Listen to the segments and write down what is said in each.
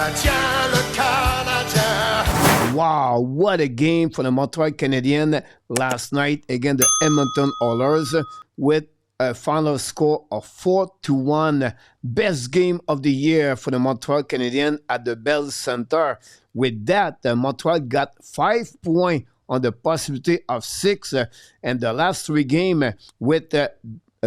Canadien, le Canadien. Wow, what a game for the Montreal Canadiens last night against the Edmonton Oilers with a final score of 4-1. Best game of the year for the Montreal Canadiens at the Bell Center. With that, Montreal got 5 points on the possibility of 6, and the last 3 games with a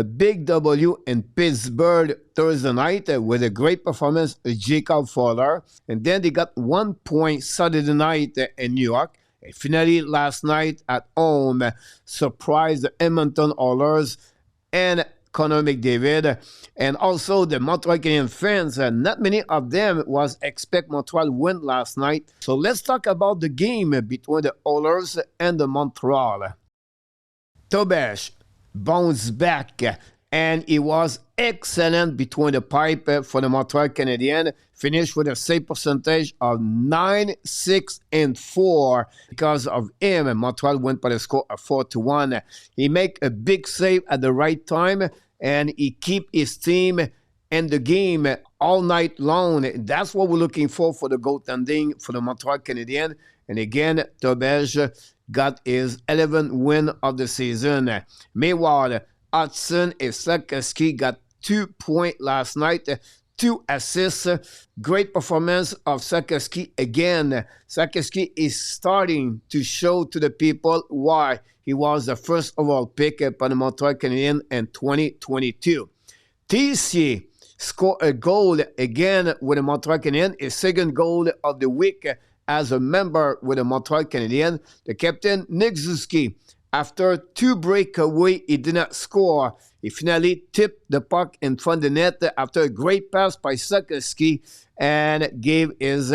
big W in Pittsburgh Thursday night with a great performance of Jacob Fowler. And then they got 1 point Saturday night in New York. And finally, last night at home, surprised the Edmonton Oilers and Connor McDavid. And also the Montreal Canadiens fans, not many of them was expect Montreal win last night. So let's talk about the game between the Oilers and the Montreal. Tobias bounced back, and it was excellent between the pipe for the Montreal Canadiens. Finished with a save percentage of 9-6-4. Because of him, Montreal went by the score of 4-1. He make a big save at the right time, and he keep his team in the game all night long. That's what we're looking for the goaltending for the Montreal Canadiens. And again, Tobias got his 11th win of the season. Meanwhile, Hudson and Sikorsky got 2 points last night, 2 assists. Great performance of Sikorsky again. Sikorsky is starting to show to the people why he was the first overall pick by the Montreal Canadiens in 2022. Texier scored a goal again with the Montreal Canadiens, his second goal of the week as a member with the Montreal Canadiens. The captain, Nick Suzuki, after 2 breakaways, he did not score. He finally tipped the puck in front of the net after a great pass by Sikorsky and gave his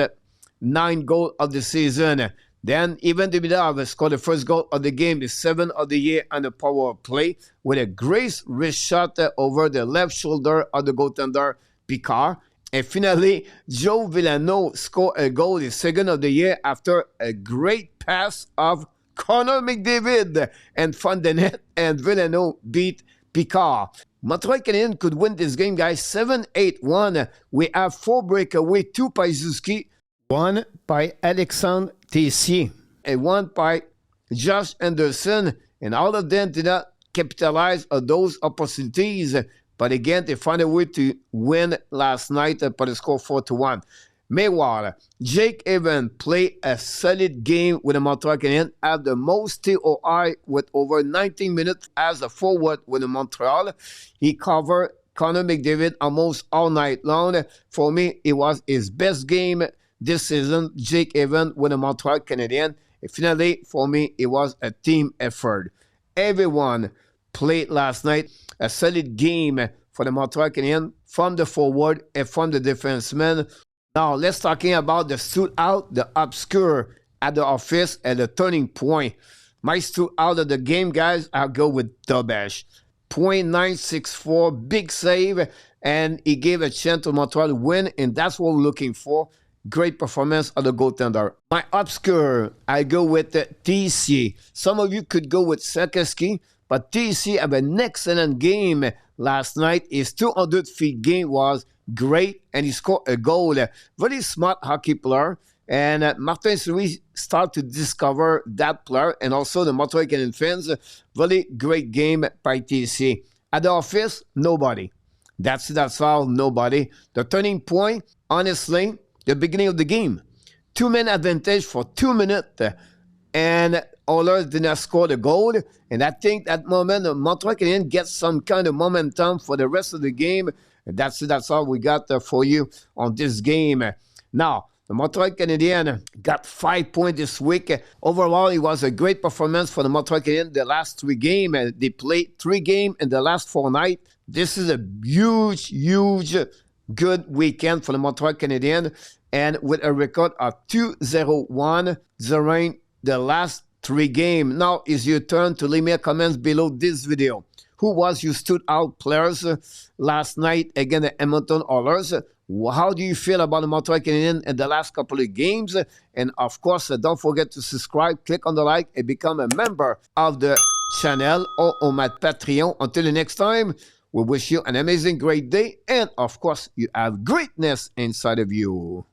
9th goal of the season. Then even Demidov scored the first goal of the game, the 7th of the year on the power play with a great wrist shot over the left shoulder of the goaltender Picard. And finally, Joe Villano scored a goal, the 2nd of the year, after a great pass of Connor McDavid and front of the net, and Villano beat Picard. Montreal Canadiens could win this game, guys, 7-8-1. We have 4 breakaway, 2 by Suzuki, 1 by Alexandre Texier, and 1 by Josh Anderson. And all of them did not capitalize on those opportunities. But again, they found a way to win last night by the score 4-1. Meanwhile, Jake Evans played a solid game with the Montreal Canadiens, had the most TOI with over 19 minutes as a forward with the Montreal. He covered Connor McDavid almost all night long. For me, it was his best game this season, Jake Evans with the Montreal Canadiens. And finally, for me, it was a team effort. Everyone played last night a solid game for the Montreal Canadiens from the forward and from the defenseman. Now, let's talking about the shootout, the obscure at the office, and the turning point. My shootout of the game, guys, I'll go with Tobias. .964, big save, and he gave a chance to Montreal to win, and that's what we're looking for. Great performance of the goaltender. My obscure, I go with Texier. Some of you could go with Sikorsky, but Texier had an excellent game last night. His 200 feet game was great, and he scored a goal. Very smart hockey player, and Martin Louis started to discover that player, and also the Montreal Canadiens fans. Very great game by Texier. At the office, nobody. That's all, nobody. The turning point, honestly, the beginning of the game. 2-man advantage for 2 minutes, and Oilers did not score the goal. And I think that moment, the Montreal Canadiens get some kind of momentum for the rest of the game. And that's all we got for you on this game. Now, the Montreal Canadiens got 5 points this week. Overall, it was a great performance for the Montreal Canadiens the last 3 games. They played 3 games in the last 4 nights. This is a huge good weekend for the Montreal Canadiens. And with a record of 2-0-1 during the last 3 games. Now it's your turn to leave me a comments below this video. Who was your stood out players last night against the Edmonton Oilers? How do you feel about the Montreal Canadiens in the last couple of games? And of course, don't forget to subscribe, click on the like, and become a member of the channel or on my Patreon. Until the next time, we wish you an amazing, great day. And of course, you have greatness inside of you.